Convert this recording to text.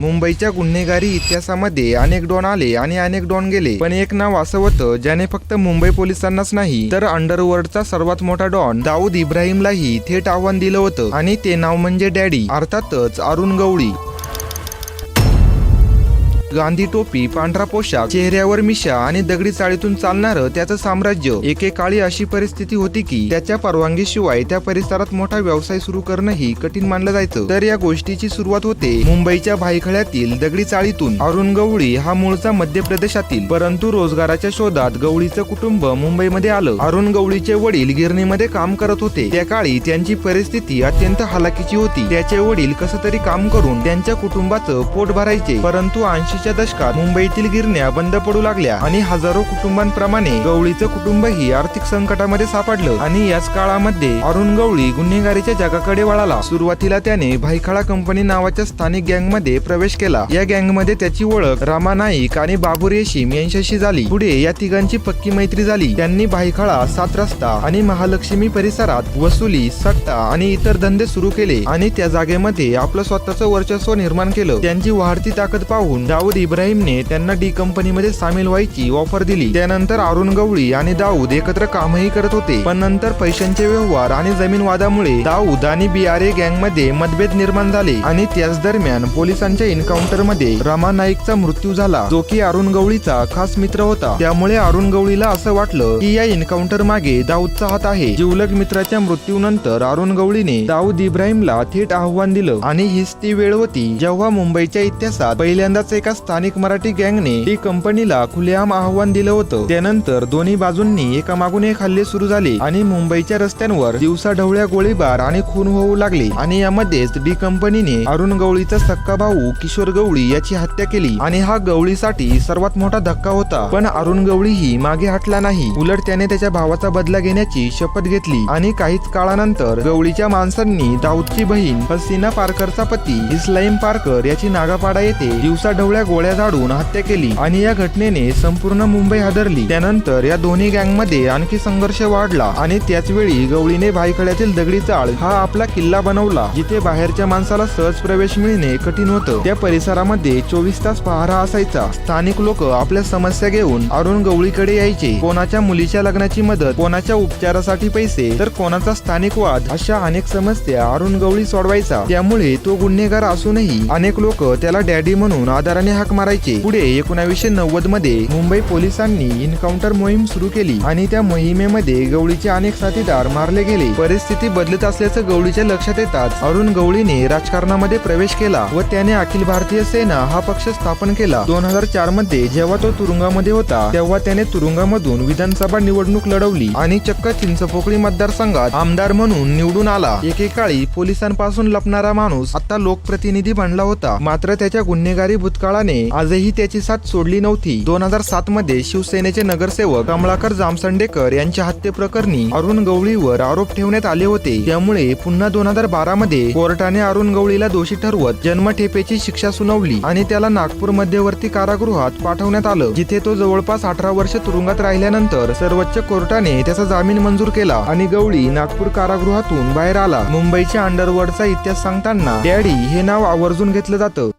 मुंबईच्या गुन्हेगारी इतिहासामध्ये अनेक डॉन आले आणि अनेक डॉन गेले, पण एक नाव असं होतं ज्याने फक्त मुंबई पोलिसांनाच नाही तर अंडरवर्ल्डचा सर्वात मोठा डॉन दाऊद इब्राहिमलाही थेट आव्हान दिलं होतं, आणि ते नाव म्हणजे डॅडी, अर्थातच अरुण गवळी. गांधी टोपी, पांढरा पोशाख, चेहऱ्यावर मिशा आणि दगडी चाळीतून चालणारं त्याचं साम्राज्य. एकेकाळी अशी परिस्थिती होती की त्याच्या परवानगीशिवाय त्या परिसरात मोठा व्यवसाय सुरू करणंही कठीण मानलं जायचं. तर या गोष्टीची सुरुवात होते मुंबईच्या भायखळ्यातील दगडी चाळीतून. अरुण गवळी हा मूळचा मध्य प्रदेशातील, परंतु रोजगाराच्या शोधात गवळीचं कुटुंब मुंबईमध्ये आलं. अरुण गवळीचे वडील गिरणीमध्ये काम करत होते. त्या काळी त्यांची परिस्थिती अत्यंत हलाखीची होती. त्याचे वडील कसं तरी काम करून त्यांच्या कुटुंबाचं पोट भरायचे, परंतु 80च्या दशकात मुंबईतील गिरण्या बंद पडू लागल्या आणि हजारो कुटुंबांप्रमाणे गवळीचं कुटुंबही आर्थिक संकटामध्ये सापडलं. आणि याच काळामध्ये अरुण गवळी गुन्हेगारीच्या जगाकडे वळाला. सुरुवातीला त्याने भायखळा कंपनी नावाच्या स्थानिक गँगमध्ये प्रवेश केला. या गँगमध्ये त्याची ओळख रामा नाईक आणि बाबू रेशीम यांच्याशी झाली. पुढे या तिघांची पक्की मैत्री झाली. त्यांनी भायखळा, 7 रस्ता आणि महालक्ष्मी परिसरात वसुली, सट्टा आणि इतर धंदे सुरू केले आणि त्या जागेमध्ये आपलं स्वतःचं वर्चस्व निर्माण केलं. त्यांची वाढती ताकद पाहून दाऊद इब्राहिमने त्यांना डी कंपनीमध्ये सामील व्हायची ऑफर दिली. त्यानंतर अरुण गवळी आणि दाऊद एकत्र कामही करत होते, पण नंतर पैशांचे व्यवहार आणि जमीन वादामुळे दाऊद आणि BRA गँगमध्ये मतभेद निर्माण झाले आणि त्याच दरम्यान पोलिसांच्या एन्काउंटर मध्ये रामा नाईकचा मृत्यू झाला, जो की अरुण गवळीचा खास मित्र होता. त्यामुळे अरुण गवळीला असं वाटलं की या एन्काउंटर मागे दाऊदचा हात आहे. जिवलग मित्राच्या मृत्यूनंतर अरुण गवळीने दाऊद इब्राहिमला थेट आव्हान दिलं आणि हीच ती वेळ होती जेव्हा मुंबईच्या इतिहासात पहिल्यांदाच एका स्थानिक मराठी गँगने डी कंपनीला खुलेआम आव्हान दिलं होतं. त्यानंतर दोन्ही बाजूंनी एकामागून एक हल्ले सुरू झाले आणि मुंबईच्या रस्त्यांवर दिवसाढवळ्या गोळीबार आणि खून होऊ लागले. आणि यामध्येच डी कंपनीने अरुण गवळीचा सक्का भाऊ किशोर गवळी याची हत्या केली आणि हा गवळीसाठी सर्वात मोठा धक्का होता. पण अरुण गवळीही मागे हटला नाही. उलट त्याने त्याच्या भावाचा बदला घेण्याची शपथ घेतली आणि काहीच काळानंतर गवळीच्या माणसांनी दाऊदची बहीण हसीना पारकरचा पती इस्लाम पारकर याची नागापाडा येथे दिवसाढवळ्या गोळ्या झाडून हत्या केली आणि या घटनेने संपूर्ण मुंबई हादरली. त्यानंतर या दोन्ही गँगमध्ये आणखी संघर्ष वाढला आणि त्याच वेळी गवळीने भायखळ्यातील दगडी चाळ हा आपला किल्ला बनवला, जिथे बाहेरच्या माणसाला सहज प्रवेश मिळणे कठीण होतं. त्या परिसरामध्ये 24 तास पहारा असायचा. स्थानिक लोक आपल्या समस्या घेऊन अरुण गवळीकडे यायचे. कोणाच्या मुलीच्या लग्नाची मदत, कोणाच्या उपचारासाठी पैसे, तर कोणाचा स्थानिक वाद, अशा अनेक समस्या अरुण गवळी सोडवायचा. त्यामुळे तो गुन्हेगार असूनही अनेक लोक त्याला डॅडी म्हणून आदराने हाक मारायचे. पुढे 1990 मध्ये मुंबई पोलिसांनी एन्काउंटर मोहीम सुरू केली आणि त्या मोहिमेमध्ये गवळीचे अनेक साथीदार मारले गेले. परिस्थिती बदलत असल्याचं गवळीच्या लक्षात येताच अरुण गवळीने राजकारणामध्ये प्रवेश केला व त्याने अखिल भारतीय सेना हा पक्ष स्थापन केला. 2004 मध्ये जेव्हा तो तुरुंगामध्ये होता तेव्हा त्याने तुरुंगामधून विधानसभा निवडणूक लढवली आणि चक्क चिंचपोकळी मतदारसंघात आमदार म्हणून निवडून आला. एकेकाळी पोलिसांपासून लपणारा माणूस आता लोकप्रतिनिधी बनला होता. मात्र त्याच्या गुन्हेगारी भूतकाळाने आजही त्याची साथ सोडली नव्हती. 2007 मध्ये शिवसेनेचे नगरसेवक कमलाकर जामसंडेकर यांच्या हत्येप्रकरणी अरुण गवळीवर आरोप ठेवण्यात आले होते. त्यामुळे पुन्हा 2012 मध्ये कोर्टाने अरुण गवळीला दोषी ठरवत जन्मठेपेची शिक्षा सुनावली आणि त्याला नागपूर मध्यवर्ती कारागृहात पाठवण्यात आलं, जिथे तो जवळपास 18 वर्ष तुरुंगात राहिल्यानंतर सर्वोच्च कोर्टाने त्याचा जामीन मंजूर केला आणि गवळी नागपूर कारागृहातून बाहेर आला. मुंबईच्या अंडरवर्ल्डचा इतिहास सांगताना डॅडी हे नाव आवर्जून घेतलं जातं.